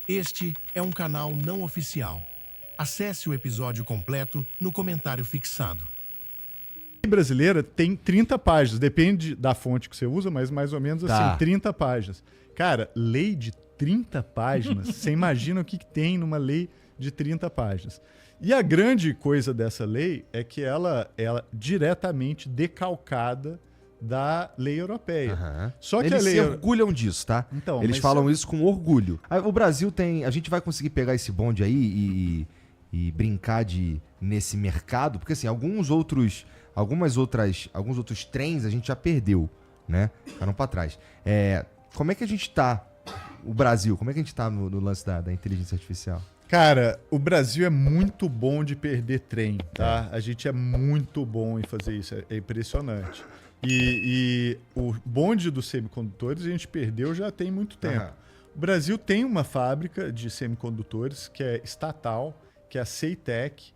Este é um canal não oficial. Acesse o episódio completo no comentário fixado. A lei brasileira tem 30 páginas, depende da fonte que você usa, mas mais ou menos assim, 30 páginas. Cara, lei de 30 páginas, você imagina o que tem numa lei de 30 páginas. E a grande coisa dessa lei é que ela é diretamente decalcada da lei europeia. Uhum. Só que eles a lei se orgulham disso, tá? Então, eles mas falam isso com orgulho. O Brasil tem... A gente vai conseguir pegar esse bonde aí e brincar nesse mercado, porque assim, alguns outros trens a gente já perdeu, né? Ficaram pra trás. Como é que a gente tá, o Brasil, como é que a gente tá no lance da inteligência artificial? Cara, o Brasil é muito bom de perder trem, tá? A gente é muito bom em fazer isso, é impressionante. E o bonde dos semicondutores a gente perdeu já tem muito tempo. O Brasil tem uma fábrica de semicondutores que é estatal, que é a Ceitec.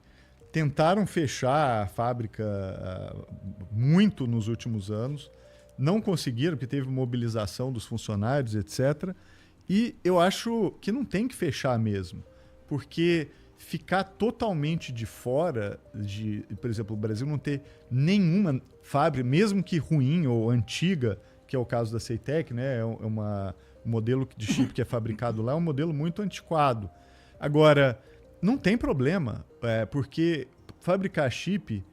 Tentaram fechar a fábrica muito nos últimos anos, não conseguiram, porque teve mobilização dos funcionários, etc. E eu acho que não tem que fechar mesmo, porque ficar totalmente de fora de, por exemplo, o Brasil não ter nenhuma fábrica, mesmo que ruim ou antiga, que é o caso da Ceitec, né? Um modelo de chip que é fabricado lá, é um modelo muito antiquado. Agora, não tem problema, porque fabricar chip,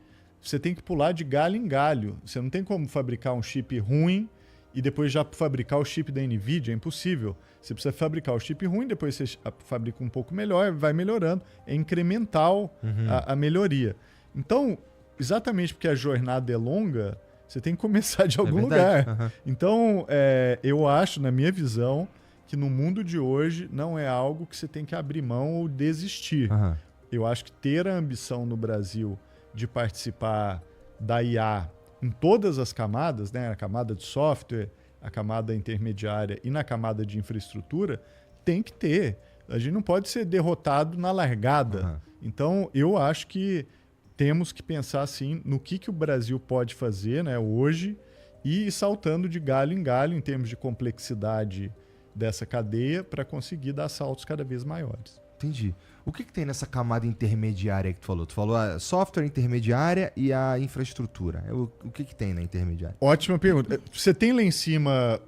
você tem que pular de galho em galho. Você não tem como fabricar um chip ruim e depois já fabricar o chip da NVIDIA, é impossível. Você precisa fabricar o chip ruim, depois você fabrica um pouco melhor, vai melhorando. É incremental a melhoria. Então, exatamente porque a jornada é longa, você tem que começar de algum lugar. Então, eu acho, na minha visão, que no mundo de hoje não é algo que você tem que abrir mão ou desistir. Eu acho que ter a ambição no Brasil de participar da IA em todas as camadas, né, a camada de software, a camada intermediária e na camada de infraestrutura, tem que ter. A gente não pode ser derrotado na largada. Então, eu acho que temos que pensar assim no que o Brasil pode fazer, né, hoje e ir saltando de galho em galho em termos de complexidade dessa cadeia para conseguir dar saltos cada vez maiores. Entendi. O que tem nessa camada intermediária que tu falou? Tu falou a software intermediária e a infraestrutura. O que tem na intermediária? Ótima pergunta. Você tem lá em cima,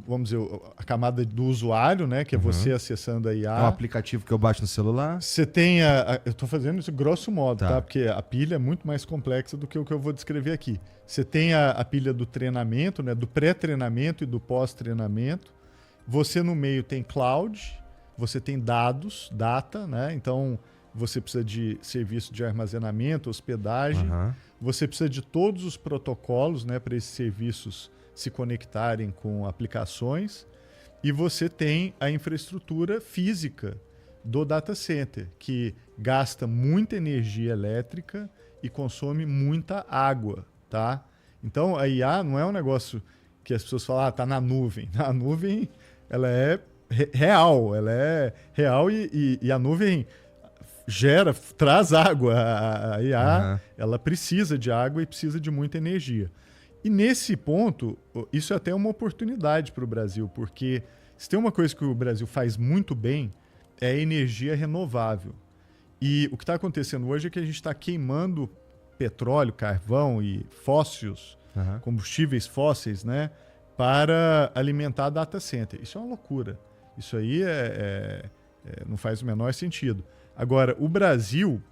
vamos dizer, a camada do usuário, né? Que é você acessando a IA. É um aplicativo que eu baixo no celular. Você tem eu estou fazendo isso grosso modo, tá? Porque a pilha é muito mais complexa do que o que eu vou descrever aqui. Você tem a pilha do treinamento, né? Do pré-treinamento e do pós-treinamento. Você no meio tem cloud. Você tem dados, data, né? Então você precisa de serviço de armazenamento, hospedagem. Você precisa de todos os protocolos, né, para esses serviços se conectarem com aplicações. E você tem a infraestrutura física do data center, que gasta muita energia elétrica e consome muita água, tá? Então a IA não é um negócio que as pessoas falam, tá na nuvem. A nuvem, ela é real, ela é real e a nuvem traz água. A IA, ela precisa de água e precisa de muita energia. E nesse ponto, isso é até uma oportunidade para o Brasil, porque se tem uma coisa que o Brasil faz muito bem, é a energia renovável. E o que está acontecendo hoje é que a gente está queimando petróleo, carvão e fósseis, combustíveis fósseis, né, para alimentar data center. Isso é uma loucura. Isso aí não faz o menor sentido. Agora, o Brasil,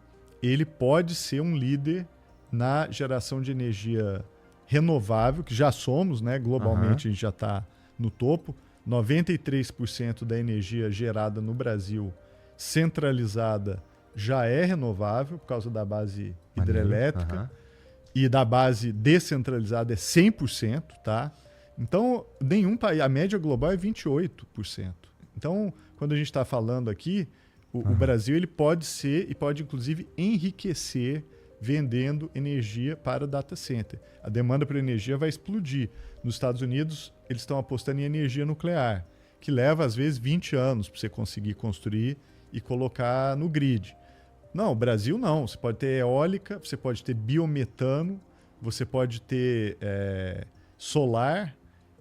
ele pode ser um líder na geração de energia renovável, que já somos, né? Globalmente a gente já está no topo. 93% da energia gerada no Brasil centralizada já é renovável por causa da base hidrelétrica. E da base descentralizada é 100%, tá? Então, nenhum país, a média global é 28%. Então, quando a gente está falando aqui, o Brasil ele pode ser e pode, inclusive, enriquecer vendendo energia para data center. A demanda por energia vai explodir. Nos Estados Unidos, eles estão apostando em energia nuclear, que leva, às vezes, 20 anos para você conseguir construir e colocar no grid. Não, o Brasil não. Você pode ter eólica, você pode ter biometano, você pode ter solar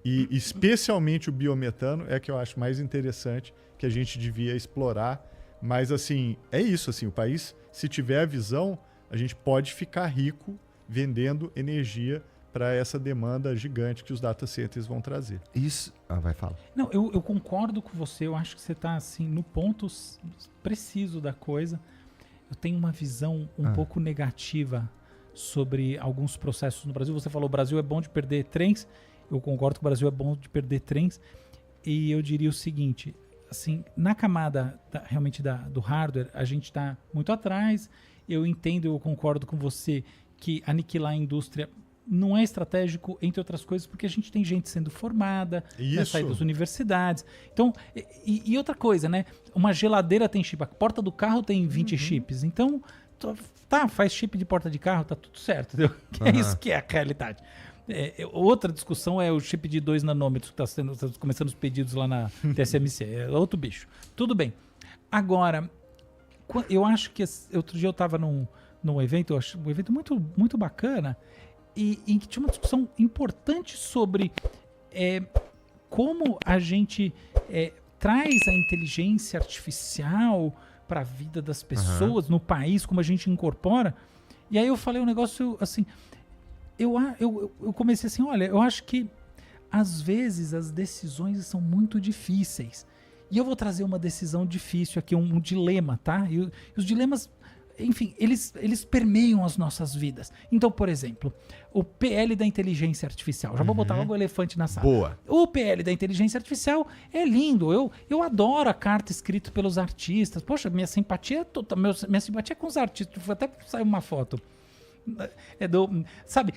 E especialmente o biometano é que eu acho mais interessante, que a gente devia explorar. Mas assim, é isso, assim, o país, se tiver a visão, a gente pode ficar rico vendendo energia para essa demanda gigante que os data centers vão trazer. Isso. Vai falar. Não, eu concordo com você. Eu acho que você está assim, no ponto preciso da coisa. Eu tenho uma visão um pouco negativa sobre alguns processos no Brasil. Você falou, o Brasil é bom de perder trens. Eu concordo que o Brasil é bom de perder trens. E eu diria o seguinte, assim, na camada realmente do hardware, a gente está muito atrás. Eu entendo, eu concordo com você que aniquilar a indústria não é estratégico, entre outras coisas, porque a gente tem gente sendo formada, né, sair das universidades. Então, e outra coisa, né? Uma geladeira tem chip, a porta do carro tem 20 chips. Então, faz chip de porta de carro, tá tudo certo, entendeu? É isso que é a realidade. Outra discussão é o chip de 2 nanômetros que está começando os pedidos lá na TSMC. É outro bicho. Tudo bem. Agora, eu acho que outro dia eu estava num evento, eu acho um evento muito, muito bacana, e em que tinha uma discussão importante sobre como a gente traz a inteligência artificial para a vida das pessoas no país, como a gente incorpora. E aí eu falei um negócio assim, eu comecei assim, olha, eu acho que às vezes as decisões são muito difíceis. E eu vou trazer uma decisão difícil aqui, um dilema, tá? E os dilemas, enfim, eles permeiam as nossas vidas. Então, por exemplo, o PL da inteligência artificial. Já vou botar logo o elefante na sala. Boa. O PL da inteligência artificial é lindo. Eu adoro a carta escrita pelos artistas. Poxa, minha simpatia é com os artistas. Até saiu uma foto. Sabe,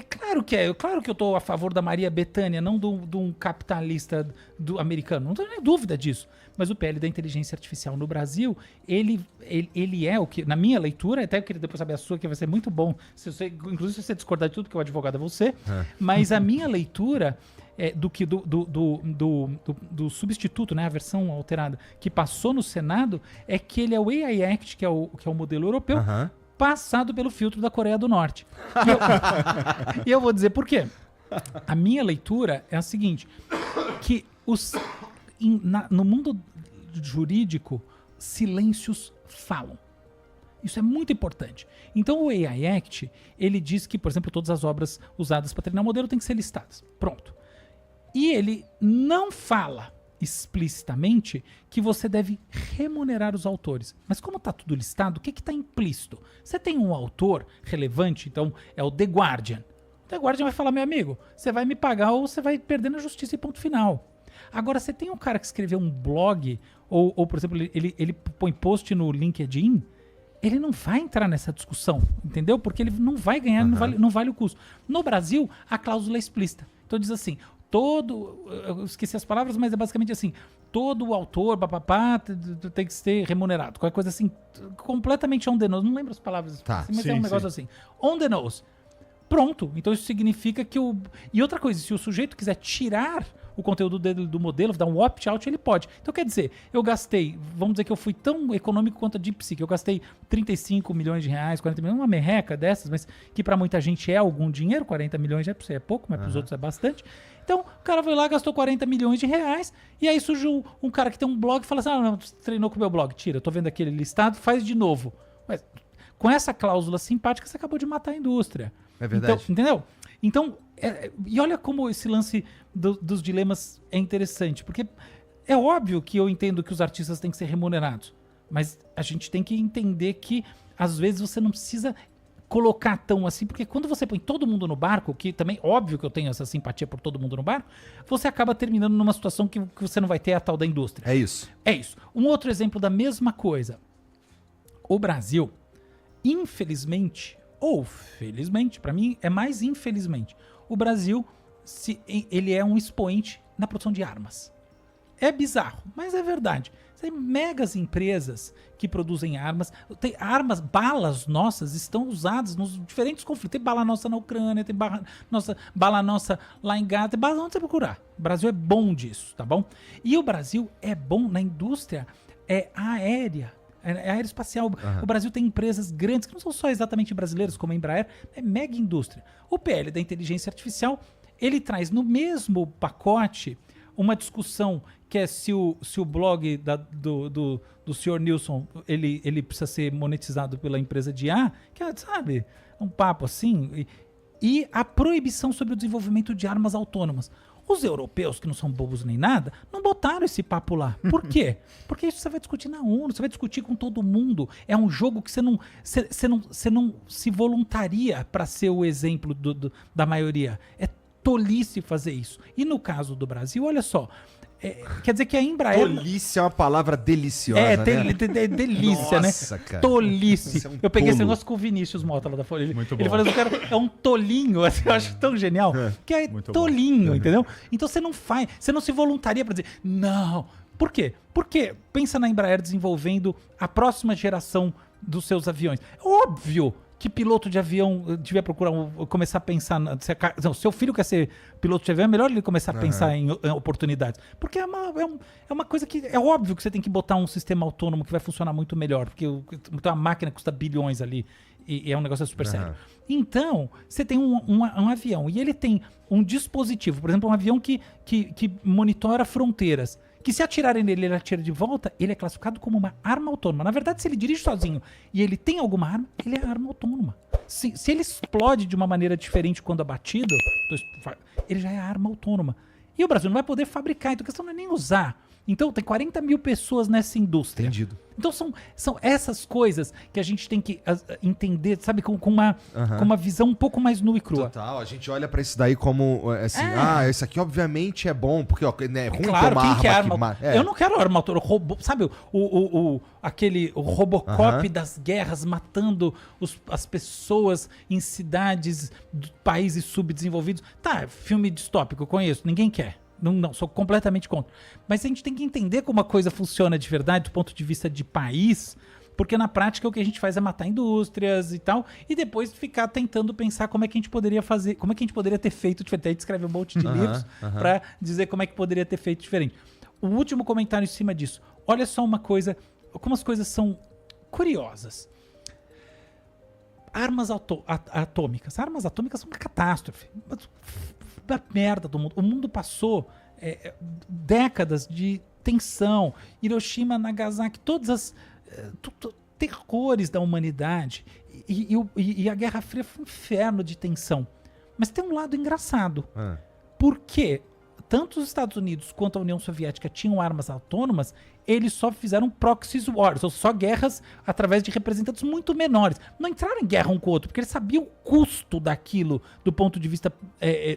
claro que eu estou a favor da Maria Bethânia, não de um capitalista americano, não tenho nem dúvida disso. Mas o PL da inteligência artificial no Brasil, ele é o que, na minha leitura, até eu queria depois saber a sua, que vai ser muito bom, inclusive se você discordar de tudo, que o advogado é você, mas a minha leitura do substituto, né, a versão alterada, que passou no Senado, é que ele é o AI Act, que é o modelo europeu, passado pelo filtro da Coreia do Norte. E eu vou dizer por quê. A minha leitura é a seguinte, que no mundo jurídico, silêncios falam. Isso é muito importante. Então o AI Act, ele diz que, por exemplo, todas as obras usadas para treinar o modelo têm que ser listadas. Pronto. E ele não fala explicitamente que você deve remunerar os autores. Mas como está tudo listado, o que está implícito? Você tem um autor relevante, então é o The Guardian. O The Guardian vai falar, meu amigo, você vai me pagar ou você vai perder na justiça e ponto final. Agora, você tem um cara que escreveu um blog, ou por exemplo, ele põe post no LinkedIn, ele não vai entrar nessa discussão, entendeu? Porque ele não vai ganhar, não vale o custo. No Brasil, a cláusula é explícita. Então diz assim, eu esqueci as palavras, mas é basicamente assim, todo autor, tem que ser remunerado. Qualquer coisa assim, completamente on the nose. Não lembro as palavras, mas é um negócio assim. On the nose. Pronto. Então isso significa que E outra coisa, se o sujeito quiser tirar o conteúdo dele do modelo, dar um opt-out, ele pode. Então quer dizer, eu gastei, vamos dizer que eu fui tão econômico quanto a DeepSeek, eu gastei 35 milhões de reais, 40 milhões, uma merreca dessas, mas que para muita gente é algum dinheiro, 40 milhões é pouco, mas para os outros é bastante. Então, o cara foi lá, gastou 40 milhões de reais, e aí surgiu um cara que tem um blog e fala assim, não, você treinou com o meu blog, tira, eu tô vendo aquele listado, faz de novo. Mas com essa cláusula simpática, você acabou de matar a indústria. É verdade. Então, entendeu? Então, e olha como esse lance dos dilemas é interessante, porque é óbvio que eu entendo que os artistas têm que ser remunerados, mas a gente tem que entender que, às vezes, você não precisa colocar tão assim, porque quando você põe todo mundo no barco, que também, óbvio que eu tenho essa simpatia por todo mundo no barco, você acaba terminando numa situação que você não vai ter a tal da indústria. É isso. É isso. Um outro exemplo da mesma coisa. O Brasil, infelizmente, ou felizmente, para mim é mais infelizmente, o Brasil, ele é um expoente na produção de armas. É bizarro, mas é verdade. Tem megas empresas que produzem armas. Tem armas, balas nossas estão usadas nos diferentes conflitos. Tem bala nossa na Ucrânia, tem bala nossa lá em Gaza, tem bala onde você procurar. O Brasil é bom disso, tá bom? E o Brasil é bom na indústria aérea. Aeroespacial. O Brasil tem empresas grandes, que não são só exatamente brasileiras, como a Embraer, é mega indústria. O PL da inteligência artificial, ele traz no mesmo pacote uma discussão que é se o blog do senhor Nilson ele precisa ser monetizado pela empresa de IA, que é, sabe, um papo assim, e a proibição sobre o desenvolvimento de armas autônomas. Os europeus, que não são bobos nem nada, não botaram esse papo lá. Por quê? Porque isso você vai discutir na ONU, você vai discutir com todo mundo. É um jogo que você não se voluntaria para ser o exemplo da maioria. É tolice fazer isso. E no caso do Brasil, olha só, quer dizer que a Embraer... Tolice é uma palavra deliciosa, né? Delícia, Nossa, né? cara. Tolice. Você é um Eu peguei esse tolo. negócio com o Vinícius Mota lá da Folha. Muito bom. Ele falou assim, o cara é um tolinho, assim, eu acho tão genial, que é Muito tolinho, bom. entendeu? Então você não se voluntaria para dizer, não. Por quê? Porque pensa na Embraer desenvolvendo a próxima geração dos seus aviões. Óbvio que piloto de avião devia procurar começar a pensar... seu filho quer ser piloto de avião, é melhor ele começar a pensar em oportunidades. Porque é uma coisa que... É óbvio que você tem que botar um sistema autônomo que vai funcionar muito melhor. Porque então a máquina custa bilhões ali. E é um negócio super sério. Então, você tem um avião e ele tem um dispositivo. Por exemplo, um avião que monitora fronteiras. Que se atirarem nele, ele atira de volta, ele é classificado como uma arma autônoma. Na verdade, se ele dirige sozinho e ele tem alguma arma, ele é arma autônoma. Se ele explode de uma maneira diferente quando abatido, ele já é arma autônoma. E o Brasil não vai poder fabricar, então a questão não é nem usar. Então tem 40 mil pessoas nessa indústria. Entendido. Então são essas coisas que a gente tem que entender, sabe, com uma visão um pouco mais nua e crua. Total, a gente olha pra isso daí como assim, isso aqui obviamente é bom, porque ó, né, é ruim Claro, tomar quem quer arma. Eu não quero arma autônoma. Sabe o Robocop das guerras matando as pessoas em cidades de países subdesenvolvidos. Tá, filme distópico, eu conheço, ninguém quer. Não, sou completamente contra. Mas a gente tem que entender como a coisa funciona de verdade do ponto de vista de país, porque na prática o que a gente faz é matar indústrias e tal, e depois ficar tentando pensar como é que a gente poderia fazer, como é que a gente poderia ter feito diferente. A gente escreve um monte de livros para dizer como é que poderia ter feito diferente. O último comentário em cima disso. Olha só uma coisa, como as coisas são curiosas. Armas atômicas. Armas atômicas são uma catástrofe. Da merda do mundo. O mundo passou décadas de tensão. Hiroshima, Nagasaki, todas as terrores da humanidade. E a Guerra Fria foi um inferno de tensão. Mas tem um lado engraçado. Por quê? Tanto os Estados Unidos quanto a União Soviética tinham armas autônomas, eles só fizeram proxy wars, ou só guerras através de representantes muito menores. Não entraram em guerra um com o outro, porque eles sabiam o custo daquilo do ponto de vista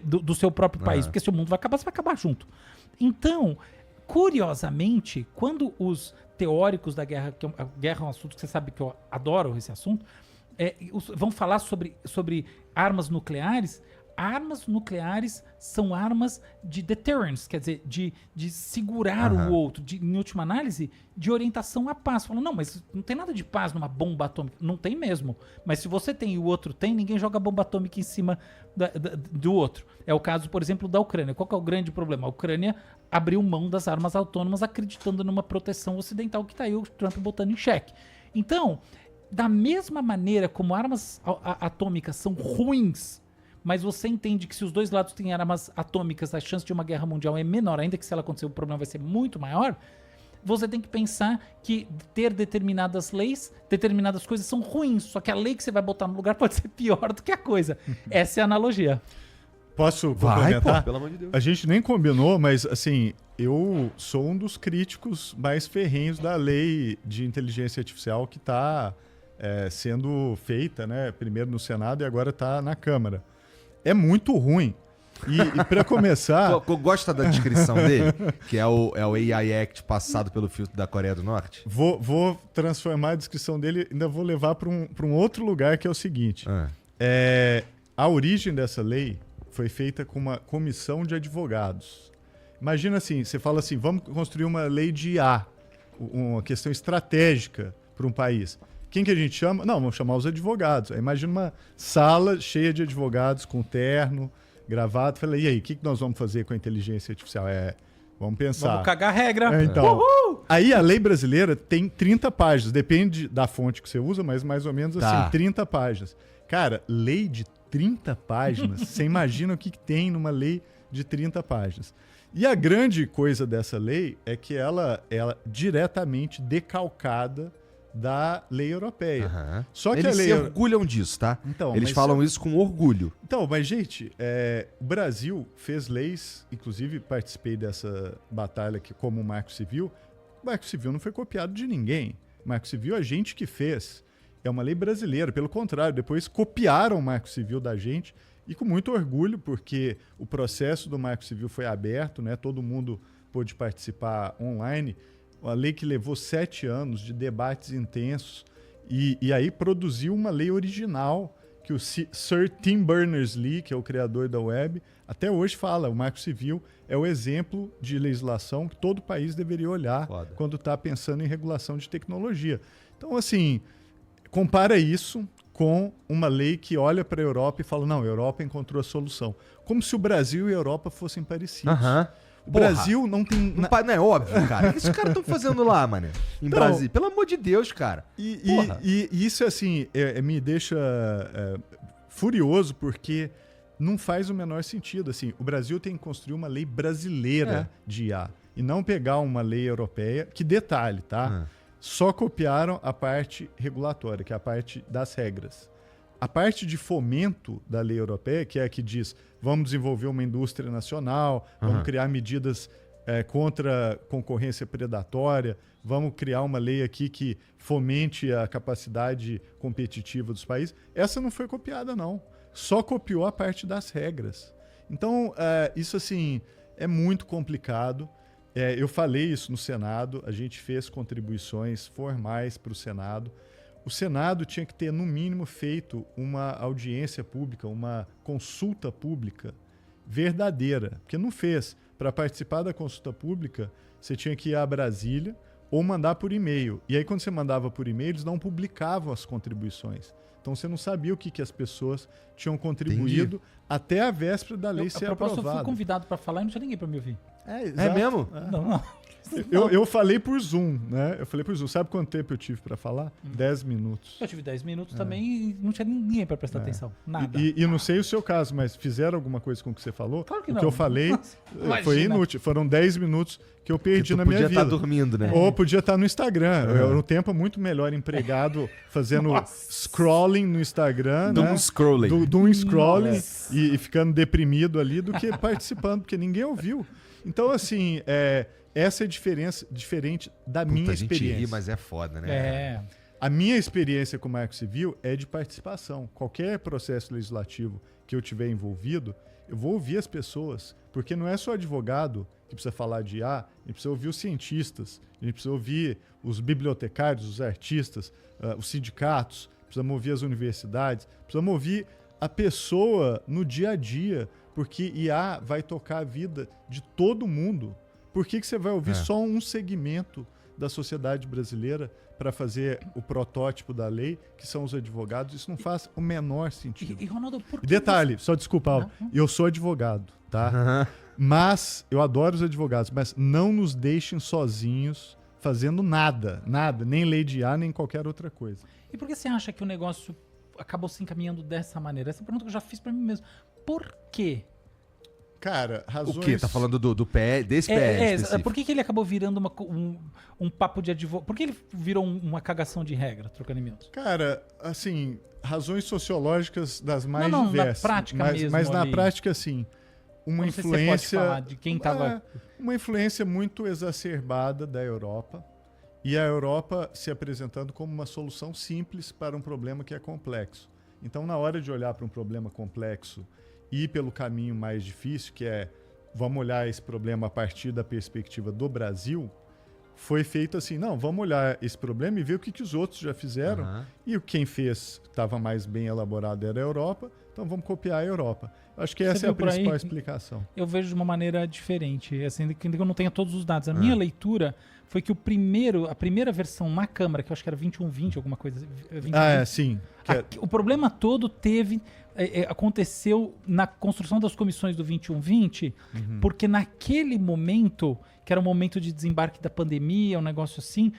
do seu próprio país. Porque se o mundo vai acabar, você vai acabar junto. Então, curiosamente, quando os teóricos da guerra, que a guerra é um assunto que você sabe que eu adoro esse assunto, vão falar sobre armas nucleares. Armas nucleares são armas de deterrence, quer dizer, de segurar o outro, em última análise, de orientação à paz. Falam, não, mas não tem nada de paz numa bomba atômica. Não tem mesmo. Mas se você tem e o outro tem, ninguém joga bomba atômica em cima do outro. É o caso, por exemplo, da Ucrânia. Qual que é o grande problema? A Ucrânia abriu mão das armas autônomas acreditando numa proteção ocidental que está aí o Trump botando em xeque. Então, da mesma maneira como armas atômicas são ruins, mas você entende que se os dois lados têm armas atômicas, a chance de uma guerra mundial é menor, ainda que se ela acontecer o problema vai ser muito maior, você tem que pensar que ter determinadas leis, determinadas coisas são ruins, só que a lei que você vai botar no lugar pode ser pior do que a coisa. Essa é a analogia. Posso complementar? Pelo amor de Deus. A gente nem combinou, mas assim, eu sou um dos críticos mais ferrenhos da lei de inteligência artificial que está sendo feita, né? Primeiro no Senado e agora está na Câmara. É muito ruim. E para começar... Gosta da descrição dele? Que é o AI Act passado pelo filtro da Coreia do Norte? Vou transformar a descrição dele, ainda vou levar para um outro lugar, que é o seguinte. A origem dessa lei foi feita com uma comissão de advogados. Imagina assim, você fala assim, vamos construir uma lei de IA, uma questão estratégica para um país. Quem que a gente chama? Não, vamos chamar os advogados. Aí imagina uma sala cheia de advogados com terno, gravata. Falei, e aí, o que nós vamos fazer com a inteligência artificial? Vamos pensar. Vamos cagar a regra. Então, aí a lei brasileira tem 30 páginas. Depende da fonte que você usa, mas mais ou menos assim, 30 páginas. Cara, lei de 30 páginas. Você imagina o que tem numa lei de 30 páginas. E a grande coisa dessa lei é que ela é diretamente decalcada da lei europeia. Só que eles a lei se orgulham disso, tá? Então, eles falam isso com orgulho. Então, mas gente, o Brasil fez leis, inclusive participei dessa batalha aqui como Marco Civil. O Marco Civil não foi copiado de ninguém. O Marco Civil a gente que fez. É uma lei brasileira. Pelo contrário, depois copiaram o Marco Civil da gente e com muito orgulho, porque o processo do Marco Civil foi aberto, né? Todo mundo pôde participar online. Uma lei que levou 7 anos de debates intensos e aí produziu uma lei original que o Sir Tim Berners-Lee, que é o criador da web, até hoje fala, o Marco Civil é o exemplo de legislação que todo país deveria olhar quando está pensando em regulação de tecnologia. Então, assim, compara isso com uma lei que olha para a Europa e fala, não, a Europa encontrou a solução. Como se o Brasil e a Europa fossem parecidos. O Brasil não tem... Não é óbvio, cara. O que esses caras estão fazendo lá, mano? Em Brasil. Pelo amor de Deus, cara. E isso, assim, me deixa furioso, porque não faz o menor sentido. Assim, o Brasil tem que construir uma lei brasileira de IA e não pegar uma lei europeia, que detalhe, tá? Só copiaram a parte regulatória, que é a parte das regras. A parte de fomento da lei europeia, que é a que diz vamos desenvolver uma indústria nacional, vamos criar medidas contra concorrência predatória, vamos criar uma lei aqui que fomente a capacidade competitiva dos países. Essa não foi copiada, não. Só copiou a parte das regras. Então, isso assim é muito complicado. Eu falei isso no Senado, a gente fez contribuições formais para o Senado. O Senado tinha que ter, no mínimo, feito uma audiência pública, uma consulta pública verdadeira, porque não fez. Para participar da consulta pública, você tinha que ir a Brasília ou mandar por e-mail. E aí, quando você mandava por e-mail, eles não publicavam as contribuições. Então, você não sabia o que as pessoas tinham contribuído até a véspera da lei ser aprovada. Eu fui convidado para falar e não tinha ninguém para me ouvir. É mesmo? Não. Eu falei por Zoom, né? Eu falei por Zoom. Sabe quanto tempo eu tive para falar? 10 minutos. Eu tive 10 minutos também e não tinha ninguém para prestar atenção. Nada. E não sei o seu caso, mas fizeram alguma coisa com o que você falou? Claro que o não. que eu falei foi inútil. Foram 10 minutos que eu perdi na minha vida. Podia estar dormindo, né? Ou podia estar no Instagram. Era um tempo muito melhor empregado fazendo scrolling no Instagram. Doom scrolling. Doom scrolling e ficando deprimido ali do que participando, porque ninguém ouviu. Então, assim, essa é a diferente da minha experiência. A gente ri, mas é foda, né? A minha experiência com o Marco Civil é de participação. Qualquer processo legislativo que eu tiver envolvido, eu vou ouvir as pessoas, porque não é só advogado que precisa falar de IA, a gente precisa ouvir os cientistas, a gente precisa ouvir os bibliotecários, os artistas, os sindicatos, precisamos ouvir as universidades, precisamos ouvir a pessoa no dia a dia, porque IA vai tocar a vida de todo mundo. Por que você vai ouvir só um segmento da sociedade brasileira para fazer o protótipo da lei, que são os advogados? Isso não faz o menor sentido. E Ronaldo, por que detalhe, só desculpa, eu sou advogado, tá? Mas eu adoro os advogados, mas não nos deixem sozinhos fazendo nada, nem lei de IA, nem qualquer outra coisa. E por que você acha que o negócio acabou se encaminhando dessa maneira? Essa pergunta que eu já fiz para mim mesmo. Por quê? Cara, razões... O quê? Tá falando do PL, desse PL específico. Por que ele acabou virando um papo de advogado? Por que ele virou uma cagação de regra, trocando em miúdos? Cara, assim, razões sociológicas das mais diversas. Na prática mesmo. Mas na prática, assim, uma influência... Se você pode falar de quem tava... Uma influência muito exacerbada da Europa, e a Europa se apresentando como uma solução simples para um problema que é complexo. Então, na hora de olhar para um problema complexo e ir pelo caminho mais difícil, que é vamos olhar esse problema a partir da perspectiva do Brasil, foi feito assim, não, vamos olhar esse problema e ver o que os outros já fizeram. E quem fez, estava mais bem elaborado, era a Europa, então vamos copiar a Europa. Acho que essa é a principal explicação. Eu vejo de uma maneira diferente, assim, que eu não tenho todos os dados. A minha leitura foi que a primeira versão na Câmara, que eu acho que era 2120, alguma coisa. 2120, sim. O problema todo aconteceu na construção das comissões do 2120, porque naquele momento, que era o momento de desembarque da pandemia, um negócio assim,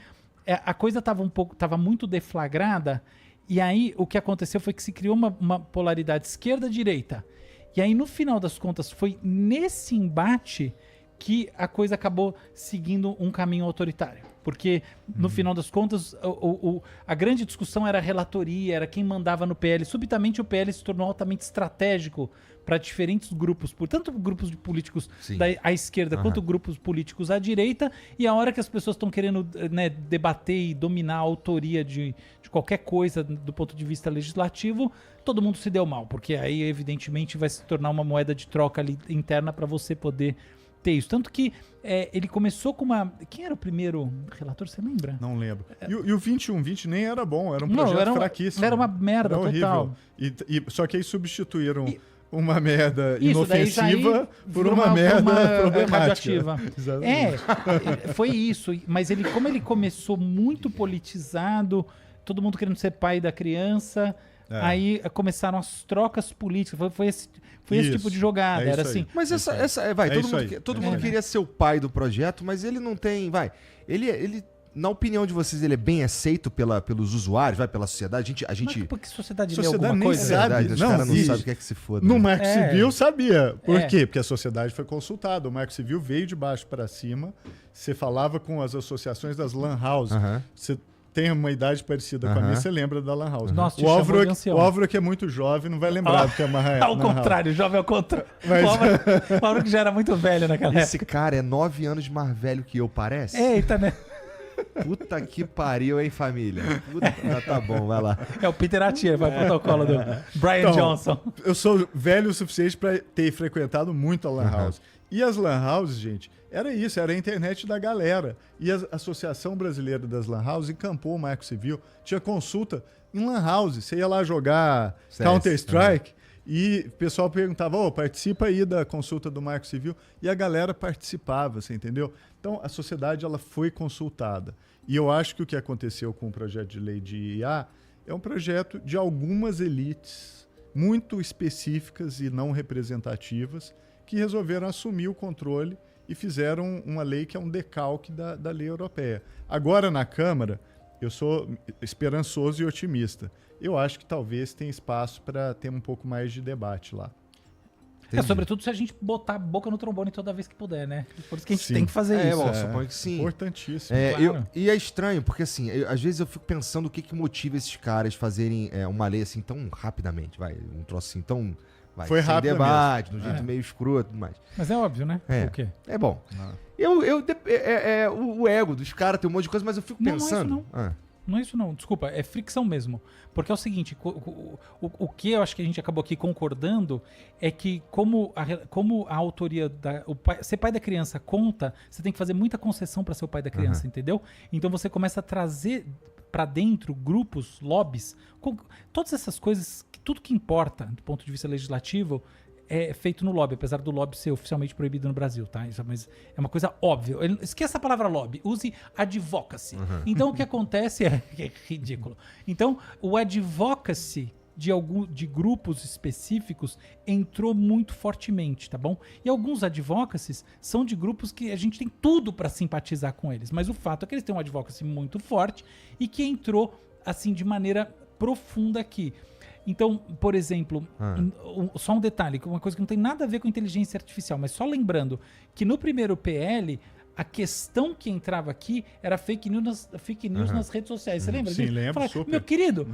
a coisa estava muito deflagrada E aí, o que aconteceu foi que se criou uma polaridade esquerda-direita. E aí, no final das contas, foi nesse embate que a coisa acabou seguindo um caminho autoritário. Porque, no final das contas, a grande discussão era a relatoria, era quem mandava no PL. Subitamente, o PL se tornou altamente estratégico para diferentes grupos, tanto grupos de políticos à esquerda quanto grupos políticos à direita. E a hora que as pessoas estão querendo, né, debater e dominar a autoria de qualquer coisa do ponto de vista legislativo, todo mundo se deu mal. Porque aí, evidentemente, vai se tornar uma moeda de troca ali interna para você poder ter isso. Tanto que ele começou com uma... Quem era o primeiro relator, você lembra? Não lembro. E o 2120 nem era bom, era um projeto fraquíssimo. Era uma merda total. Só que aí substituíram uma merda inofensiva por uma merda problemática. Foi isso. Mas como ele começou muito politizado, todo mundo querendo ser pai da criança... Aí começaram as trocas políticas. Foi esse tipo de jogada. Era assim. Mas todo mundo queria ser o pai do projeto, mas ele não tem. Ele na opinião de vocês, ele é bem aceito pelos usuários, pela sociedade? A gente porque sociedade lê sociedade alguma coisa? Sabe. Os caras não sabem o que é que se foda. No Marco Civil sabia. Por quê? Porque a sociedade foi consultada. O Marco Civil veio de baixo para cima. Você falava com as associações das lan houses. Você tem uma idade parecida com a minha, você lembra da Lan House. Nossa, o Álvaro, que é muito jovem, não vai lembrar do que é uma ao contrário, jovem ao contrário. O Álvaro que já era muito velho naquela época. Esse cara é 9 anos mais velho que eu, parece? Eita, né? Puta que pariu, hein, família? Tá bom, vai lá. É o Peter Attia, vai pro protocolo do Brian Johnson. Eu sou velho o suficiente para ter frequentado muito a Lan House. E as Lan Houses, gente, era isso, era a internet da galera. E a Associação Brasileira das Lan Houses encampou o Marco Civil, tinha consulta em Lan House. Você ia lá jogar Counter-Strike e o pessoal perguntava, participa aí da consulta do Marco Civil. E a galera participava, você entendeu? Então, a sociedade ela foi consultada. E eu acho que o que aconteceu com o projeto de lei de IA é um projeto de algumas elites muito específicas e não representativas que resolveram assumir o controle e fizeram uma lei que é um decalque da lei europeia. Agora, na Câmara, eu sou esperançoso e otimista. Eu acho que talvez tenha espaço para ter um pouco mais de debate lá. Sobretudo se a gente botar a boca no trombone toda vez que puder, né? Por isso que a gente tem que fazer isso. Eu suponho que sim. Importantíssimo. Claro. E é estranho, porque assim, às vezes eu fico pensando o que motiva esses caras fazerem uma lei assim tão rapidamente, um troço assim tão... Foi sem rápido debate, de um jeito meio escroto e tudo mais. Mas é óbvio, né? O quê? É bom. O ego dos caras tem um monte de coisa, mas eu fico pensando... Não é isso não, desculpa, é fricção mesmo. Porque é o seguinte, o que eu acho que a gente acabou aqui concordando é que como a autoria, ser pai da criança conta, você tem que fazer muita concessão para ser o pai da criança, entendeu? Então você começa a trazer para dentro grupos, lobbies, todas essas coisas, tudo que importa do ponto de vista legislativo é feito no lobby, apesar do lobby ser oficialmente proibido no Brasil, tá? Mas é uma coisa óbvia. Esqueça a palavra lobby, use advocacy. Então o que acontece é ridículo. Então o advocacy de grupos específicos entrou muito fortemente, tá bom? E alguns advocacies são de grupos que a gente tem tudo para simpatizar com eles, mas o fato é que eles têm um advocacy muito forte e que entrou assim de maneira profunda aqui. Então, por exemplo, só um detalhe, uma coisa que não tem nada a ver com inteligência artificial, mas só lembrando que no primeiro PL, a questão que entrava aqui era fake news nas redes sociais. Você lembra disso? Sim, lembro. Fala, meu querido,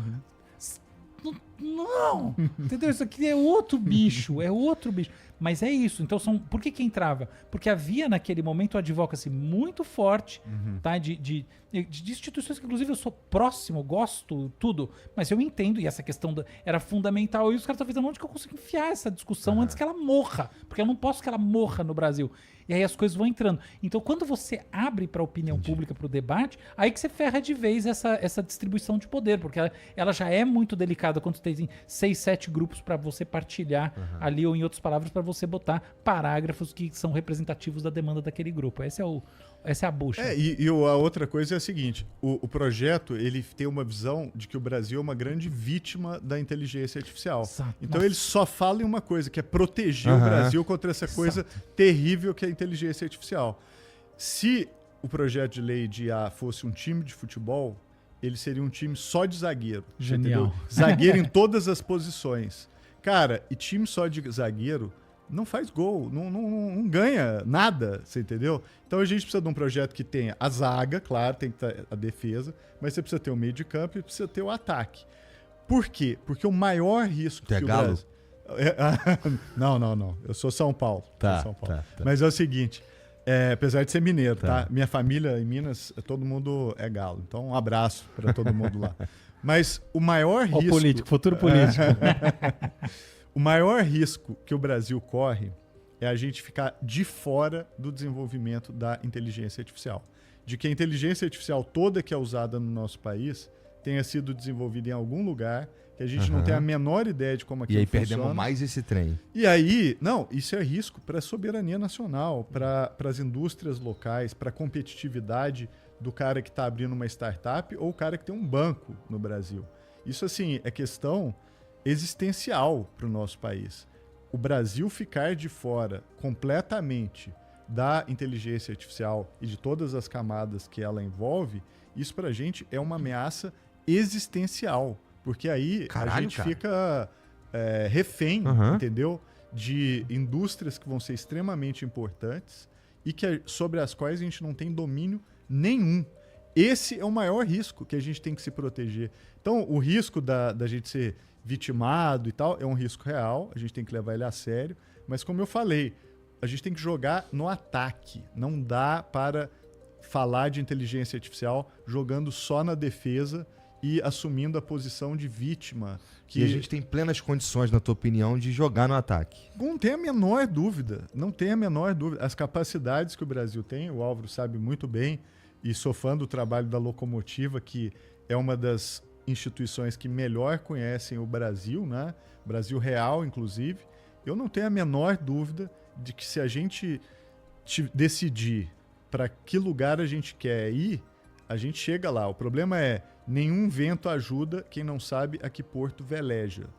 não, entendeu? Isso aqui é outro bicho, Mas é isso. Então, por que entrava? Porque havia naquele momento um advocacy muito forte, tá? De instituições que, inclusive, eu sou próximo, gosto, tudo. Mas eu entendo, e essa questão era fundamental. E os caras estão pensando, onde que eu consigo enfiar essa discussão antes que ela morra? Porque eu não posso que ela morra no Brasil. E aí as coisas vão entrando. Então, quando você abre para a opinião pública, para o debate, aí que você ferra de vez essa distribuição de poder, porque ela já é muito delicada quando você tem 6, 7 grupos para você partilhar ali, ou em outras palavras, para você botar parágrafos que são representativos da demanda daquele grupo. Essa é a bucha. E a outra coisa é a seguinte, o projeto ele tem uma visão de que o Brasil é uma grande vítima da inteligência artificial. Exato. Então ele só fala em uma coisa, que é proteger o Brasil contra essa coisa terrível que é a inteligência artificial. Se o projeto de lei de IA fosse um time de futebol, ele seria um time só de zagueiro. Genial. Entendeu? Zagueiro em todas as posições. Cara, e time só de zagueiro não faz gol, não ganha nada, você entendeu? Então a gente precisa de um projeto que tenha a zaga, claro, tem que ter a defesa, mas você precisa ter o meio de campo e precisa ter o ataque. Por quê? Porque o maior risco que o Brasil... Não. Eu sou São Paulo. Tá, São Paulo. Tá. Mas é o seguinte, apesar de ser mineiro, tá? Minha família em Minas, todo mundo é galo. Então um abraço para todo mundo lá. Mas o maior risco... político, futuro político. O maior risco que o Brasil corre é a gente ficar de fora do desenvolvimento da inteligência artificial. De que a inteligência artificial toda que é usada no nosso país tenha sido desenvolvida em algum lugar que a gente não tem a menor ideia de como aquilo funciona. E aí perdemos mais esse trem. E aí, isso é risco para a soberania nacional, para as indústrias locais, para a competitividade do cara que está abrindo uma startup ou o cara que tem um banco no Brasil. Isso, assim, é questão existencial para o nosso país. O Brasil ficar de fora completamente da inteligência artificial e de todas as camadas que ela envolve, isso para a gente é uma ameaça existencial. Porque aí a gente fica refém, entendeu? De indústrias que vão ser extremamente importantes e sobre as quais a gente não tem domínio nenhum. Esse é o maior risco que a gente tem que se proteger. Então, o risco da gente ser vitimado e tal é um risco real, a gente tem que levar ele a sério. Mas, como eu falei, a gente tem que jogar no ataque. Não dá para falar de inteligência artificial jogando só na defesa e assumindo a posição de vítima. Que a gente tem plenas condições, na tua opinião, de jogar no ataque. Não tem a menor dúvida. Não tem a menor dúvida. As capacidades que o Brasil tem, o Álvaro sabe muito bem, e sou fã do trabalho da Locomotiva, que é uma das instituições que melhor conhecem o Brasil, né? Brasil real, inclusive. Eu não tenho a menor dúvida de que se a gente decidir para que lugar a gente quer ir, a gente chega lá. O problema é nenhum vento ajuda quem não sabe a que porto veleja.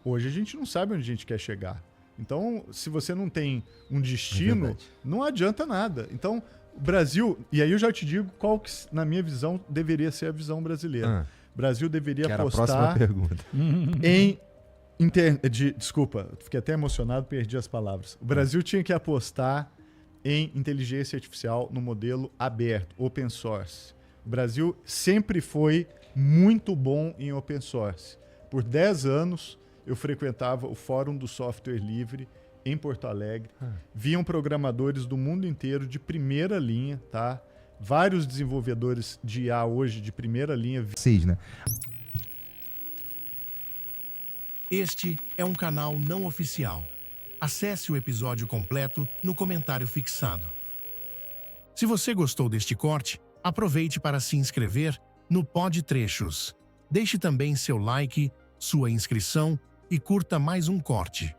Hoje a gente não sabe onde a gente quer chegar. Então, se você não tem um destino, não adianta nada. Então, o Brasil... E aí eu já te digo qual que, na minha visão, deveria ser a visão brasileira. O Brasil deveria apostar em... Desculpa, fiquei até emocionado, perdi as palavras. O Brasil tinha que apostar em inteligência artificial no modelo aberto, open source. O Brasil sempre foi muito bom em open source. Por 10 anos, eu frequentava o Fórum do Software Livre em Porto Alegre. Vinham programadores do mundo inteiro de primeira linha, tá? Vários desenvolvedores de IA hoje de primeira linha. Sim, né? Este é um canal não oficial. Acesse o episódio completo no comentário fixado. Se você gostou deste corte, aproveite para se inscrever no Pod Trechos. Deixe também seu like, sua inscrição e curta mais um corte.